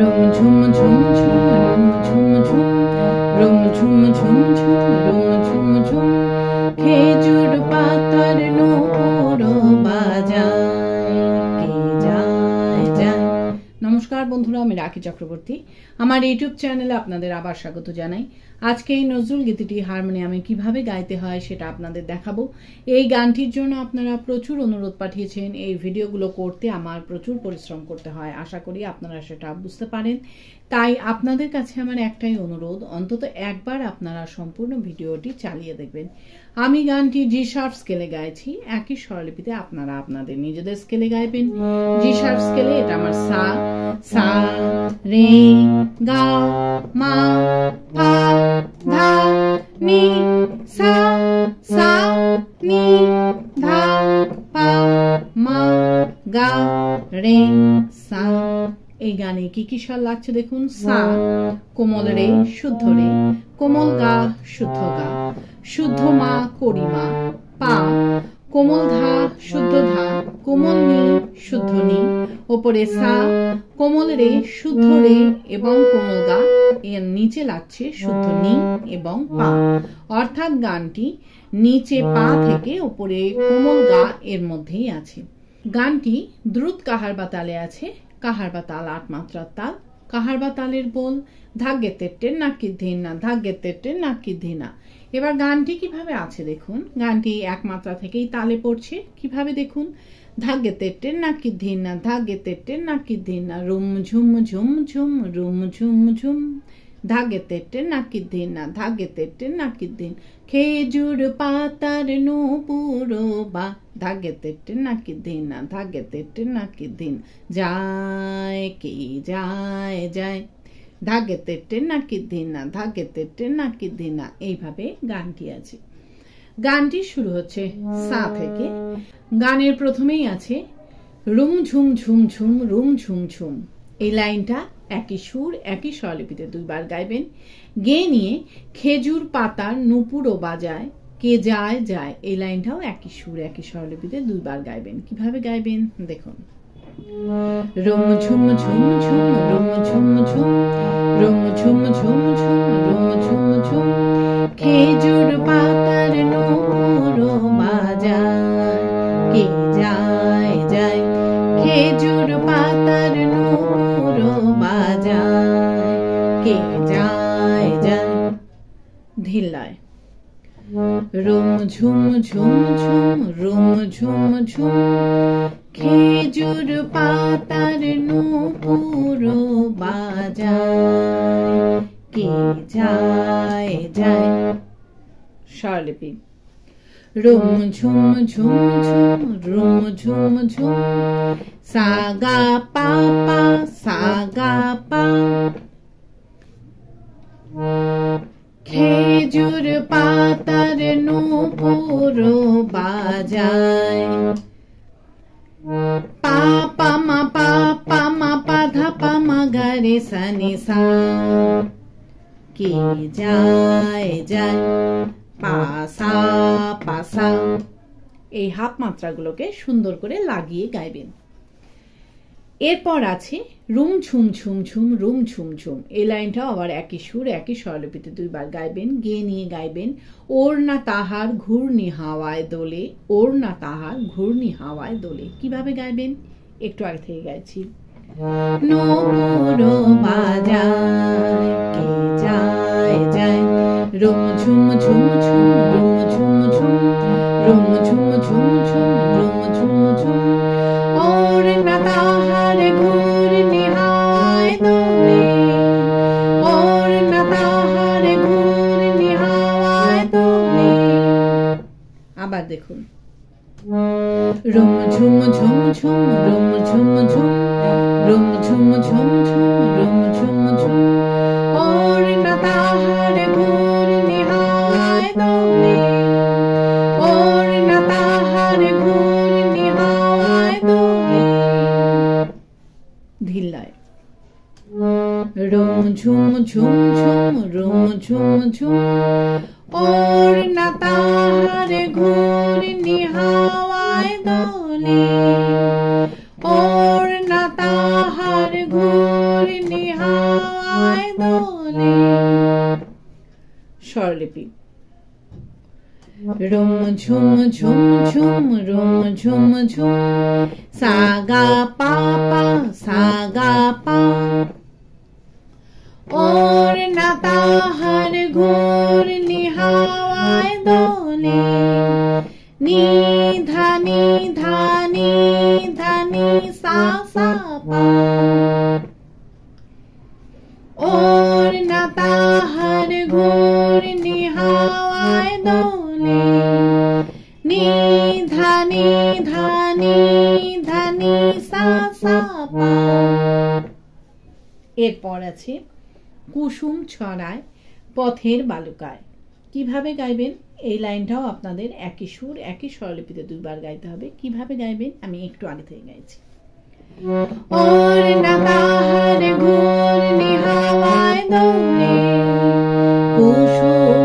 Room ঝুম ঝুম ঝুম room ঝুম ঝুম room ঝুম ঝুম ঝুম room ঝুম ঝুম খেজুর পাতার নূপুর বাজায় কে যায় যায়। নমস্কার বন্ধুরা, আমি রাখি চক্রবর্তী। আমার ইউটিউব চ্যানেলে আপনাদের আবার স্বাগত জানাই। আজকে এই নজরুল গীতিটি হারমোনিয়ামে কিভাবে গাইতে হয় সেটা আপনাদের দেখাবো। এই গানটির জন্য আপনারা প্রচুর অনুরোধ পাঠিয়েছেন। এই ভিডিওগুলো করতে আমার প্রচুর পরিশ্রম করতে হয়, আশা করি আপনারা সেটা বুঝতে পারেন। তাই আপনাদের কাছে আমার একটাই অনুরোধ, অন্তত একবার আপনারা সম্পূর্ণ ভিডিওটি চালিয়ে দেখবেন। আমি গানটি জি শার্প স্কেলে গাইছি, একই স্বরলিপিতে আপনারা আপনাদের নিজেদের স্কেলে গাইবেন। জি শার্প স্কেলে এটা আমার সা সা রে গা মা পা ধা নি সা সা নি ধা পা মা গা রে সা। এই গানে কি কি স্বর লাগছে দেখুন। সা কোমল রে শুদ্ধ রে, কোমল গা শুদ্ধ গা, শুদ্ধ মা করিমা, পা কোমল ধা শুদ্ধ ধা, কোমল নি শুদ্ধ নি, ওপরে সা কোমল রে শুদ্ধ রে এবং কোমল গা, এর নিচে লাগছে শুদ্ধ নি এবং পা। অর্থাৎ গানটি নিচে পা থেকে উপরে কোমল গা এর মধ্যেই আছে। গানটি দ্রুত কাহার বা তালে আছে। কাহার বা তাল ৮ মাত্রার তাল। কাহার বা তালের বোল ধাগ্গে তেট্টে নাকি ধিনা, ধাগ্গে তেট্টে নাকি ধিনা। এবার গানটি কিভাবে আছে দেখুন। গানটি ১ মাত্রা থেকেই তালে পড়ছে। কিভাবে দেখুন। ধাগ্গে তেট্টে নাকি ধিনা, ধাগ্গে তেট্টে নাকি ধিনা, রুম ঝুম ঝুম ঝুম রুম ঝুম ঝুম, ধাগ্গে তেট্টে নাকি ধিনা, ধাগ্গে তেট্টে নাকি ধিন, খেজুর পাতার নূপুর বা, ধাগ্গে তেট্টে নাকি ধিনা, ধাগ্গে তেট্টে নাকি ধিন, যায় কি যায় যায়, ধাগ্গে তেট্টে নাকি ধিনা, ধাগ্গে তেট্টে নাকি ধিনা। এইভাবে গানটি আছে। গানটি শুরু হচ্ছে সা থেকে। গানের প্রথমেই আছে রুম ঝুম ঝুম ঝুম রুম ঝুম ঝুম। এই লাইনটা একই সুর একই স্বরলিপিতে ২ বার গাইবেন। গেয়ে নিয়ে খেজুর পাতার নূপুর বাজায় কে যায় যায়, এই লাইনটাও একই সুর একই স্বরলিপিতে ২ বার গাইবেন। কিভাবে গাইবেন দেখুন। রুম ঝুম ঝুম ঝুম রুম ঝুম ঝুম রুম ঝুম ঝুম ঝুম রুম ঝুম ঝুম, খেজুর পাতার নূপুর বাজায় কে যায় যায়, খেজুর পাতার নূপুর বাজায় কে যায় যায়। ধিল্লায় রুম ঝুম ঝুম ঝুম রুম ঝুম ঝুম, খেজুর পাতার নূপুর বাজায় কে যায় যায়। স্বরলিপি রুম ঝুম ঝুম ঝুম রুম ঝুম ঝুম, সা গা পা পা সা গা পা, খেজুর পাতার নূপুর বাজায়, পা পা মা পা পা মা পা ধা পা মা গা রে সা নি সা, কে যায় যায় পা সা পা সা। এই হাফ মাত্রাগুলোকে সুন্দর করে লাগিয়ে গাইবেন। এরপর আছে রুম ঝুম ঝুম ঝুম রুম ঝুম ঝুম। এই লাইনটা আবার একই সুর একই স্বরলিপিতে ২ বার গাইবেন। গেয়ে নিয়ে গাইবেন ওর না তাহার ঘূর্ণি হাওয়ায় দোলে, ওর না তাহার ঘূর্ণি হাওয়ায় দোলে। কিভাবে গাইবেন একটু আগে থেকে গাইছি। নূপুর বাজায় কে যায় যায়, রুম ঝুম ঝুম ঝুম রুম ঝুম ঝুম রুম ঝুম ঝুম ঝুম রুম ঝুম ঝুম, ওর না তাহার ঘূর্ণি হাওয়ায় দোলে, ওর না তাহার ঘূর্ণি হাওয়ায় দোলে। আবার দেখুন। রুম ঝুম ঝুম ঝুম রুম ঝুম ঝুম রুম ঝুম ঝুম ঝুম রুম ঝুম ঝুম, ওর না তাহার ঘূর্ণি হাওয়ায় দোলে, ওর না তাহার ঘূর্ণি হাওয়ায় দোলে। ধিল্লায় রুম ঝুম ঝুম ঝুম রুম ঝুম ঝুম, ওর না তাহার ঘূর্ণি হাওয়ায় দোলে, ওর না তাহার ঘূর্ণি ঘূর্ণি হাওয়ায় দোলে। স্বরলিপি রুম ঝুম ঝুম ঝুম রুম ঝুম ঝুম সা গা পা পা সা গা পা। ওর না তাহার ঘূর্ণি হাওয়ায় দোলে। নি ধা নি ধা নি ধা নি সা সা পা। ওর না তাহার ঘূর্ণি হাওয়ায় দোলে। নি ধা নি ধা নি ধা নি সা সা পা। এরপর আছে কুসুম ছড়ায় পথের বালুকায়। কিভাবে গাইবেন এই লাইনটাও আপনাদের একই সুর একই স্বরলিপিতে দুইবার গাইতে হবে। কিভাবে গাইবেন আমি একটু আগে থেকে গাইছি। ওর না তাহার ঘূর্ণি হাওয়ায় দোলে। কুসুম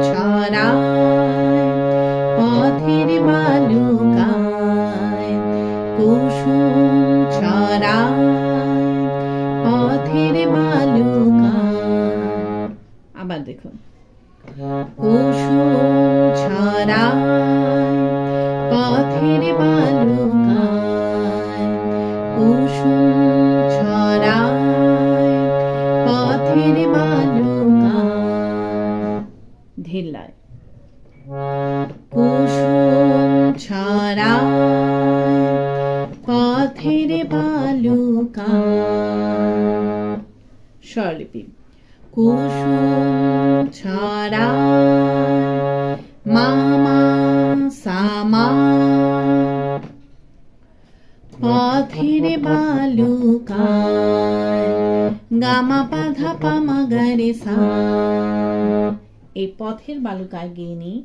ছড়ায় পথের বালুকায়। কুসুম ছড়ায় পথের বালুকায়। আবার দেখুন কুসুম ছড়ায় পথের বালুকায়। কুসুম ছড়ায় পথের বালুকায়। ধিল্লায় কুসুম ছড়ায় পথের বালুকায়। স্বরলিপি কুসুম ছড়ায় মামা সামা। পথের বালুকায় গামা পাধা পামা গারে সা। এই পথের বালুকায় গিয়ে নিয়ে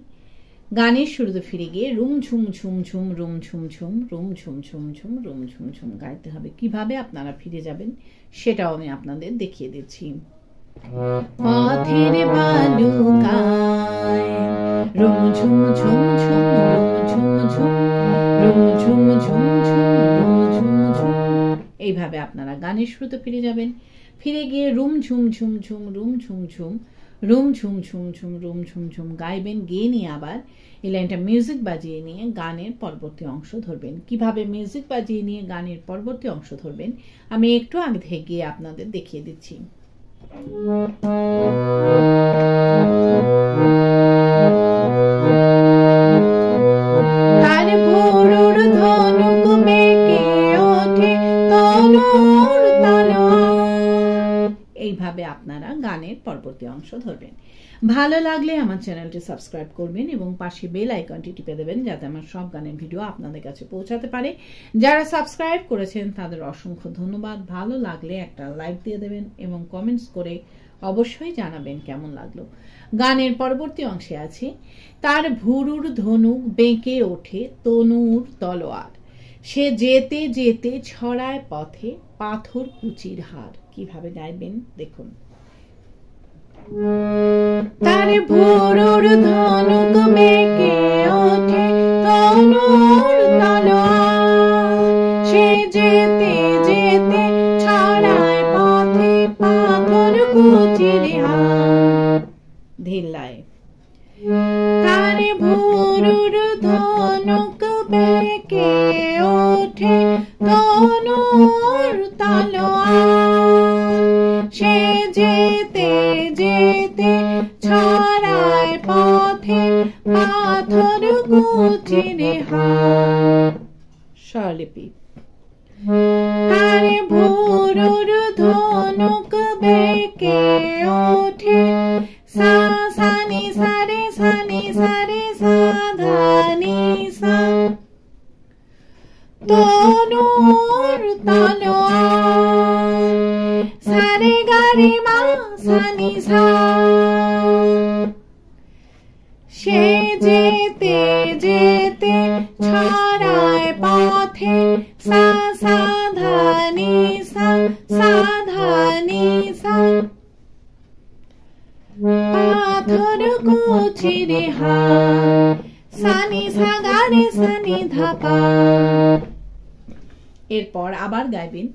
গানের শুরুতে ফিরে গিয়ে রুম ঝুম ঝুম ঝুম রুম ঝুম ঝুম রুম ঝুম ঝুম ঝুম রুম ঝুম ঝুম গাইতে হবে। কিভাবে আপনারা ফিরে যাবেন সেটাও আমি আপনাদের দেখিয়ে দিচ্ছি। পথের বালুকায় রুম ঝুম ঝুম ঝুম রুম ঝুম ঝুম রুম ঝুম ঝুম ঝুম রুম ঝুম ঝুম। এইভাবে আপনারা গানের শুরুতে ফিরে যাবেন। ফিরে গিয়ে রুম ঝুম ঝুম ঝুম রুম ঝুম ঝুম রুম ঝুম ঝুম ঝুম রুম ঝুম ঝুম গাইবেন। গিয়ে নিয়ে আবার এই লাইনটা মিউজিক বাজিয়ে নিয়ে গানের পরবর্তী অংশ ধরবেন। কিভাবে মিউজিক বাজিয়ে নিয়ে গানের পরবর্তী অংশ ধরবেন আমি একটু আগে থেকে গিয়ে আপনাদের দেখিয়ে দিচ্ছি। তার ভোরুর ধনুক বেঁকে ওঠে তনুর তলোয়ার। এইভাবে আপনারা গানের পরবর্তী অংশ ধরবেন। ভালো লাগলে আমার চ্যানেলটি সাবস্ক্রাইব করবেন এবং পাশে বেল আইকনটি টিপে দেবেন যাতে আমার সব গানের ভিডিও আপনাদের কাছে পৌঁছাতে পারে। যারা সাবস্ক্রাইব করেছেন তাদের অসংখ্য ধন্যবাদ। ভালো লাগলে একটা লাইক দিয়ে দেবেন এবং কমেন্টস করে অবশ্যই জানাবেন কেমন লাগলো। গানের পরবর্তী অংশে আছে তার ভুরুর ধনুক বেঁকে ওঠে তনুর তলোয়ার। সে যেতে যেতে ছড়ায় পথে পাথর কুচির হার। কিভাবে গাইবেন দেখুন। তার ভুরুর ধনুক বেঁকে ওঠে তনুর তলোয়ার। সে যেতে যেতে ছড়ায় পথে পাথর কুচির হার। ধিল্লায় তার ভুরুর ধনুক বেঁকে ওঠে তনুর তলোয়ার। সে যেতে যেতে ছড়ায় পথে পাথর কুচির হার। স্বরলিপি তার ভুরুর ধনুক বেঁকে ওঠে সা সা নি সা রে সা নি সা রে সা ধা নি সা। তনুর তলোয়ার সা রে গা রে মা সা নি সা। সে যেতে যেতে ছড়ায় পথে সা সা ধা নি সা সা ধা নি সা। পাথর কুচির হার সা নি সা গা রে সা নি ধা পা। এরপর আবার গাইবেন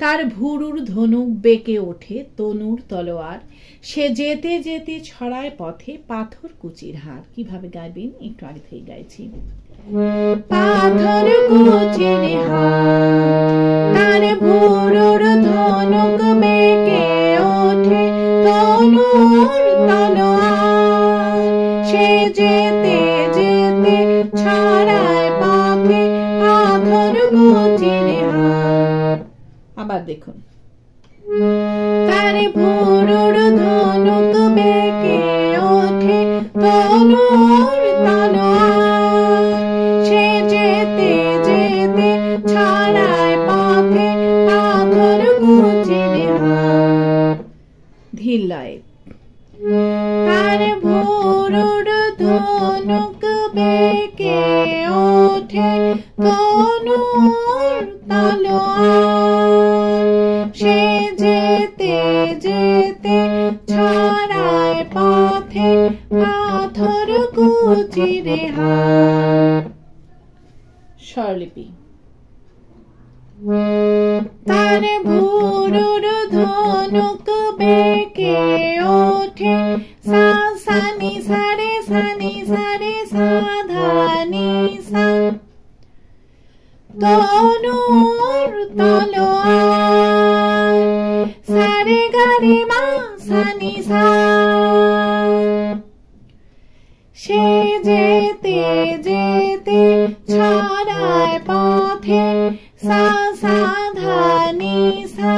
তার ভুরুর ধনুক বেঁকে ওঠে তনুর তলোয়ার, সে যেতে যেতে ছড়ায় পথে পাথর কুচির হার। কিভাবে গাইবেন একটু আগে থেকে গাইছি। পাথর কুচির হার, তার ভুরুর ধনুক বেঁকে ওঠে তনুর তলোয়ার, সে যেতে যেতে ছড়ায় পথে পাথর কুচির হার। আবার দেখুন। তার ভুরুর ধনুক বেঁকে ওঠে তনুর তলোয়ার, সে যেতে যেতে ছড়ায় পথে পাথর কুচির হার। ধীর লয়ে। তার ভুরুর ধনুক বেঁকে ওঠে তনুর তলোয়ার, সে যেতে যেতে ছড়ায় পথে পাথর কুচির হার। স্বরলিপি। তার ভুরুর ধনুক বেঁকে ওঠে সা সা নি সা রে সা নি সা রে সা ধা নি সা, তনুর তলোয়ার, সা রে গা রে মা সা নি সা, সে যেতে যেতে ছড়ায় পথে সা সা ধা নি সা,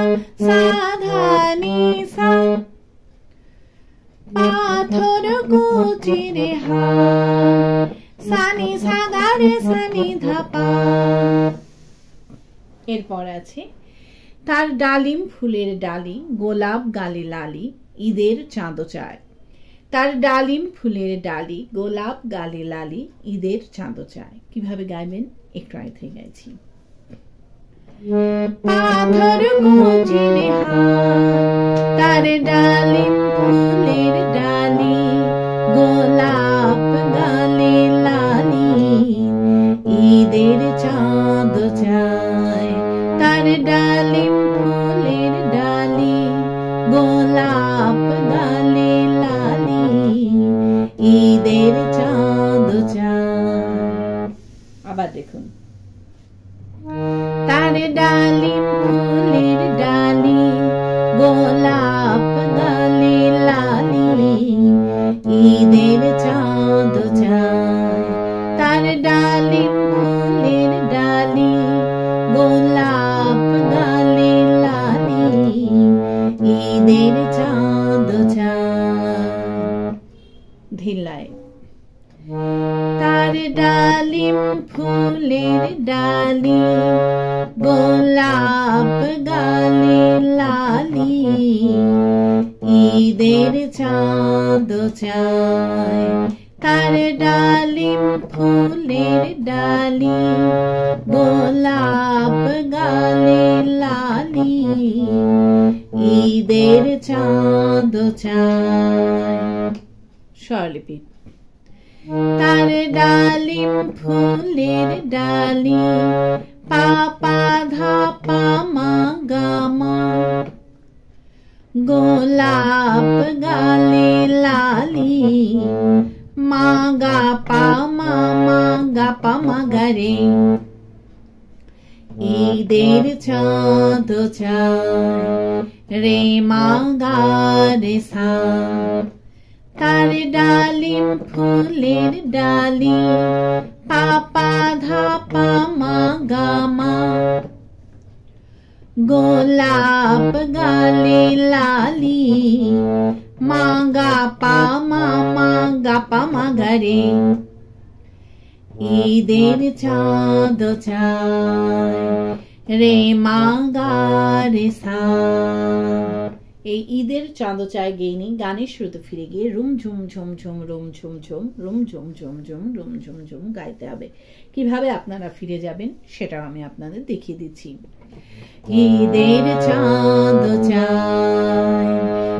সা ধা নি সা, পাথর কুচির হার। সা নি সা গা রে সা নি ধা পা। এরপর আছে তার ডালিম ফুলের ডালি, গোলাপ গালে লালি, ঈদের চাঁদো চায়। তার ডালিম ফুলের ডালি, গোলাপ গালে লালি, ঈদের চাঁদো চায়। কিভাবে গাইবেন একটু আগে থেকে গাইছি। পাথর কুচির হার, তার ডালিম ফুলের ডালি, গোলাপ গালে লালি, ঈদের চাঁদো চায়। তার ডালিম ফুলের ডালি, গোলাপ গালে লালি, ঈদের চাঁদো চায়। আবার দেখুন। তার ডালিম ফুলের ডালি, গোলাপ গালে লালি, ঈদের চাঁদো চায়। তার ডালিম ফুলের ডালি, গোলাপ গালে লালি, ঈদের চাঁদো চায়। ধিল্লায়। তার ডালিম ফুলের ডালি, গোলাপ গালে লালি, ঈদের চাঁদো চায়। তার ডালিম ফুলের ডালি, গোলাপ গালে লালি, ঈদের চাঁদো চায়। স্বরলিপি। তার ডালিম ফুলের ডালি, পা পা ধা পা মা গা মা, গোলাপ গালে লালি, মা গা পা মা গা পা মা গা রে, ঈদের চাঁদো চায়। রে মা গা রে সা। তার ডালিম ফুলের ডালি, পা পা ধা পা মা গা মা, গোলাপ গালে লালি, মা গা পা মা গা পা মা গা রে, ঈদের চাঁদো চায়। রে মা গা রে সা। এই ঈদের চাঁদো চায় গেইনি গানের শুরুতে ফিরে গিয়ে রুম ঝুম ঝুম ঝুম রুম ঝুম ঝুম রুম ঝুম ঝুম ঝুম রুম ঝুম ঝুম গাইতে হবে। কিভাবে আপনারা ফিরে যাবেন সেটাও আমি আপনাদের দেখিয়ে দিচ্ছি। ঈদের চাঁদো চায়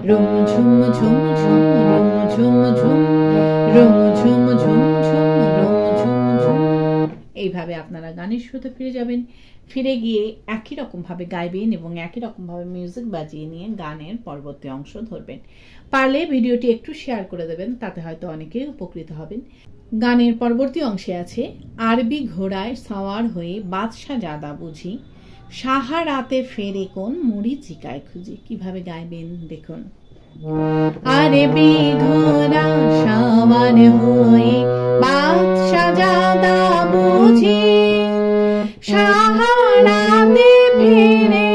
রুম ঝুম ঝুম ঝুম রুম ঝুম ঝুম রুম ঝুম ঝুম ঝুম রুম ঝুম ঝুম। এইভাবে আপনারা গানের শুরুতে ফিরে যাবেন, ফিরে গিয়ে একই রকমভাবে গাইবেন এবং একই রকমভাবে মিউজিক বাজিয়ে নিয়ে গানের পরবর্তী অংশ ধরবেন। পারলে ভিডিওটি একটু শেয়ার করে দেবেন, তাতে হয়তো অনেকেই উপকৃত হবেন। গানের পরবর্তী অংশে আছে আরবি ঘোড়ায় সওয়ার হয়ে বাদশা জাদা বুঝি, সাহারাতে ফেরে কোন মরিচিকায় খুঁজি। কিভাবে গাইবেন দেখুন। আরবি ঘোড়া সওয়ার হয়ে বাদশা জাদা বুঝি, সাহারাতে ফেরে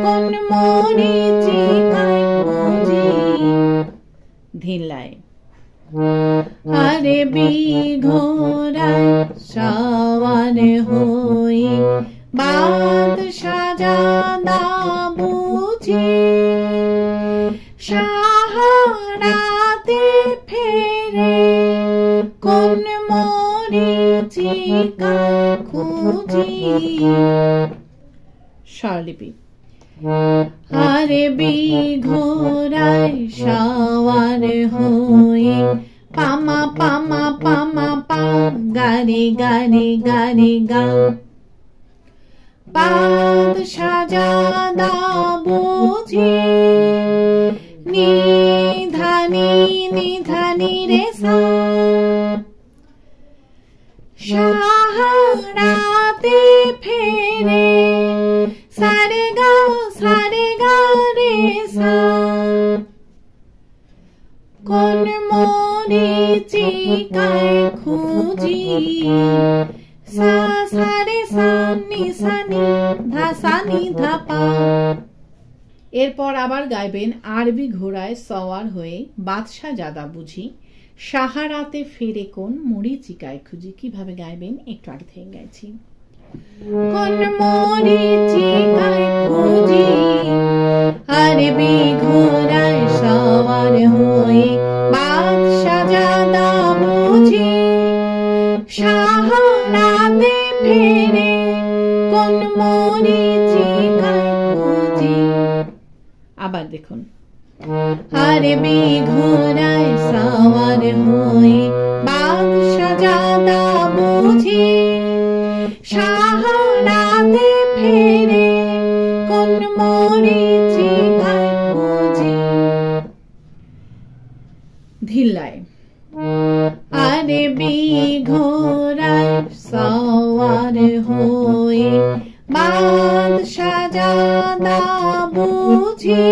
কোন মরিচিকায় খুঁজি। ধিল্লায়। আরবি ঘোড়ায় সওয়ার হয়ে বাদশা জাদা বুঝি, সাহারাতে ফেরে কোন মরিচিকায় খুঁজি। স্বরলিপি। আরবি ঘোড়ায় সওয়ার হয়ে পামা পামা পামা পা গারে গারে গারে গা, বাদশা জাদা বুঝি, নিধানি নিধানি রে সা, সাহারাতে ফেরে সারে গা রে সা, কোন মরিচিকায় খুঁজি। সা সারে সা নি সা নি ধা সা নি ধা পা। এরপর আবার গাইবেন আরবি ঘোড়ায় সওয়ার হয়ে বাদশা জাদা বুঝি, সাহারাতে ফেরে কোন মরিচিকায় খুঁজি। কিভাবে গাইবেন একটু আগে থেকে গাইছি। কোন মরিচিকায় খুঁজি, আরবি ঘোড়ায় সওয়ার হয়ে বাদশা জাদা বুঝি, সাহারাতে ফেরে কোন মরিচিকায় খুঁজি। আবার দেখুন। আরবি ঘোড়ায় সওয়ার হয়ে বাদশা জাদা বুঝি, সাহারাতে ফেরে কোন মরিচিকায় খুঁজি। ধিল্লায়। আরবি ঘোড়ায় সওয়ার হয়ে বাদশা জাদা বুঝি,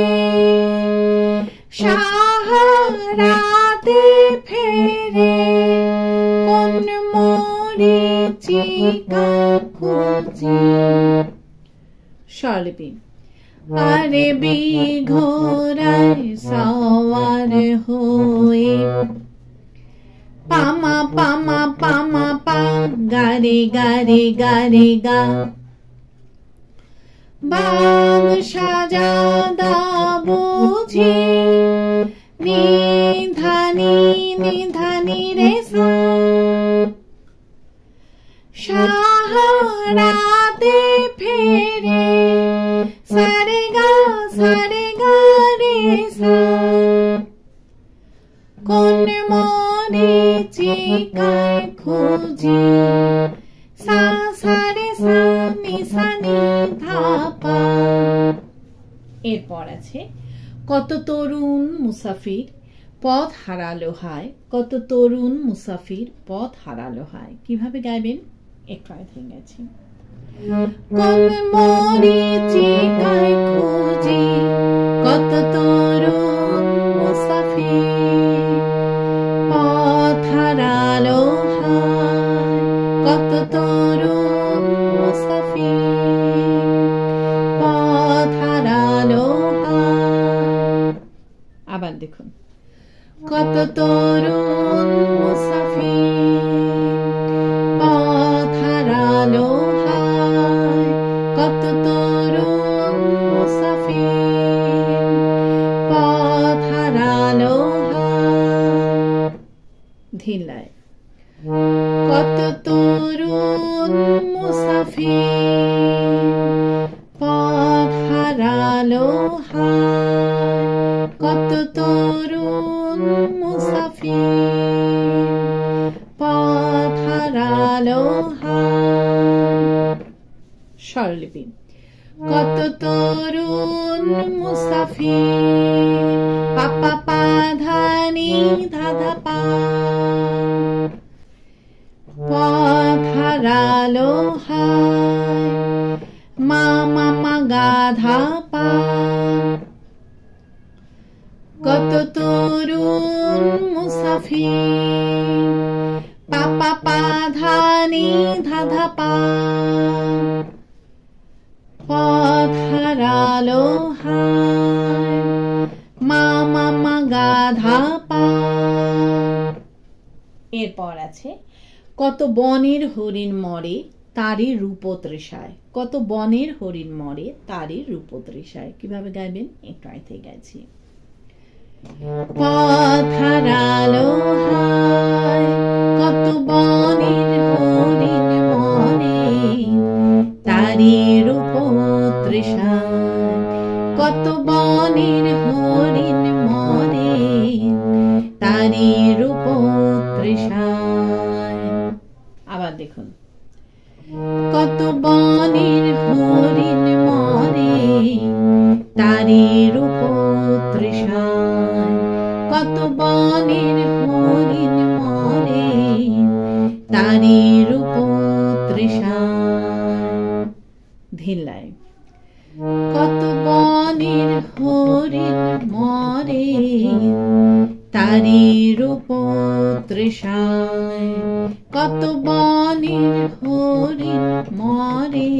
সাহারাতে ফেরে কোন মরিচিকায় খুঁজি। স্বরলিপি। আরবি ঘোড়ায় সওয়ার হয়ে পামা পামা পামা পা গারে গারে গারে গা, বাদশা জাদা বুঝি, নিধানি নিধানি রে সা, সাহারাতে ফেরে সারে গা রে সা, কোন মরিচিকায় খুঁজি। সা সারে সা নি সা নি ধা পা। এরপর আছে কত তরুণ মুসাফির পথ হারালো হায়, কত তরুণ মুসাফির পথ হারালো হায়। কিভাবে গাইবেন একটু আগে থেকে গেছি। কোন মরিচিকায় খুঁজি, কত তরুণ মুসাফির পথ হারালো হায়, কত তরুণ মুসাফির পথ হারালো হায়। আবার দেখুন। কত তরুণ মুসাফির পথ হারালো হায়, কত তরুণ মুসাফির পথ হারালো হায়। ধিল্লায়। কত তরুণ মুসাফির পথ হারালো হায়, কত তরুণ মুসাফির স্বরলিপি। কত তরুণ মুসাফির, পাপা পা ধা নি ধা ধা পা, পথ হারালো হায়, মা মা মা গা ধা পা। কত তরুণ মুসাফির, পাপা পা ধা নি ধা ধা পা, পথ হারালো হায়, মা মা মা গা ধা পা। এরপর আছে কত বনের হরিণ মরে তারই রূপতৃষায়। কত বনের হরিণ মরে তারই রূপতৃষায়। কিভাবে গাইবেন একটু আইতে গাইছি। পথ হারালো হায়, কত বনের হরিণ মরে তারই রূপতৃষায়। কত বনের হরিণ মরে তারই রূপতৃষায়। আবার দেখুন, কত বনের হরিণ মরে তারই রূপতৃষায়। কত বনের হরিণ মরে তারই রূপতৃষায়। ধিল্লায়। কত বনের হরিণ মরে তারই রূপতৃষায়। কত বনের হরিণ মরে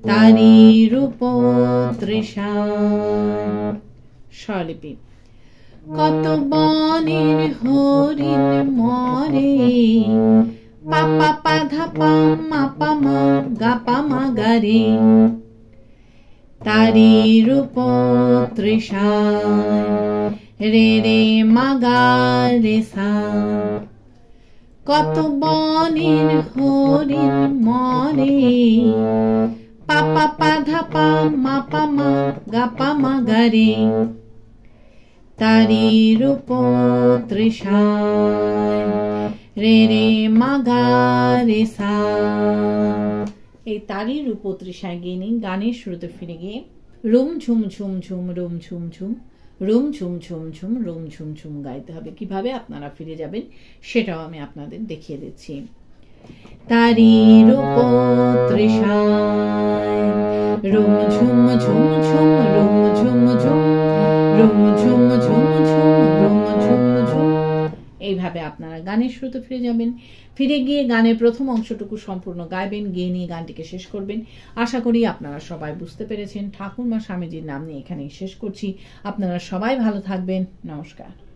তারই রূপতৃষায়। স্বরলিপি। কত বনের হরিণ মরে, পাপা পা ধা পা মা পা মা গা পা মা গা রে, তারই রূপতৃষায়। রে রে মা গা রে সা। কত বনের হরিণ মরে, পাপা পা ধা পা মা পা মা গা পা মা গা রে, তারই রূপতৃষায়। রে রে মা গা রে সা। এই তারই রূপতৃষায় গিয়ে নিন। গানের শুরুতে ফিরে গিয়ে রুম ঝুম ঝুম ঝুম রুম ঝুম ঝুম রুম ঝুম ঝুম ঝুম রুম ঝুম ঝুম গাইতে হবে। কিভাবে আপনারা ফিরে যাবেন সেটাও আমি আপনাদের দেখিয়ে দিচ্ছি। তারই রূপতৃষায়, রুম ঝুম ঝুম ঝুম রুম ঝুম ঝুম রুম ঝুম ঝুম ঝুম রুম ঝুম ঝুম। এইভাবে আপনারা গানের শুরুতে ফিরে যাবেন। ফিরে গিয়ে গানের প্রথম অংশটুকু সম্পূর্ণ গাইবেন, গিয়ে নিয়ে গানটিকে শেষ করবেন। আশা করি আপনারা সবাই বুঝতে পেরেছেন। ঠাকুরমা স্বামীজির নাম নিয়ে এখানেই শেষ করছি। আপনারা সবাই ভালো থাকবেন। নমস্কার।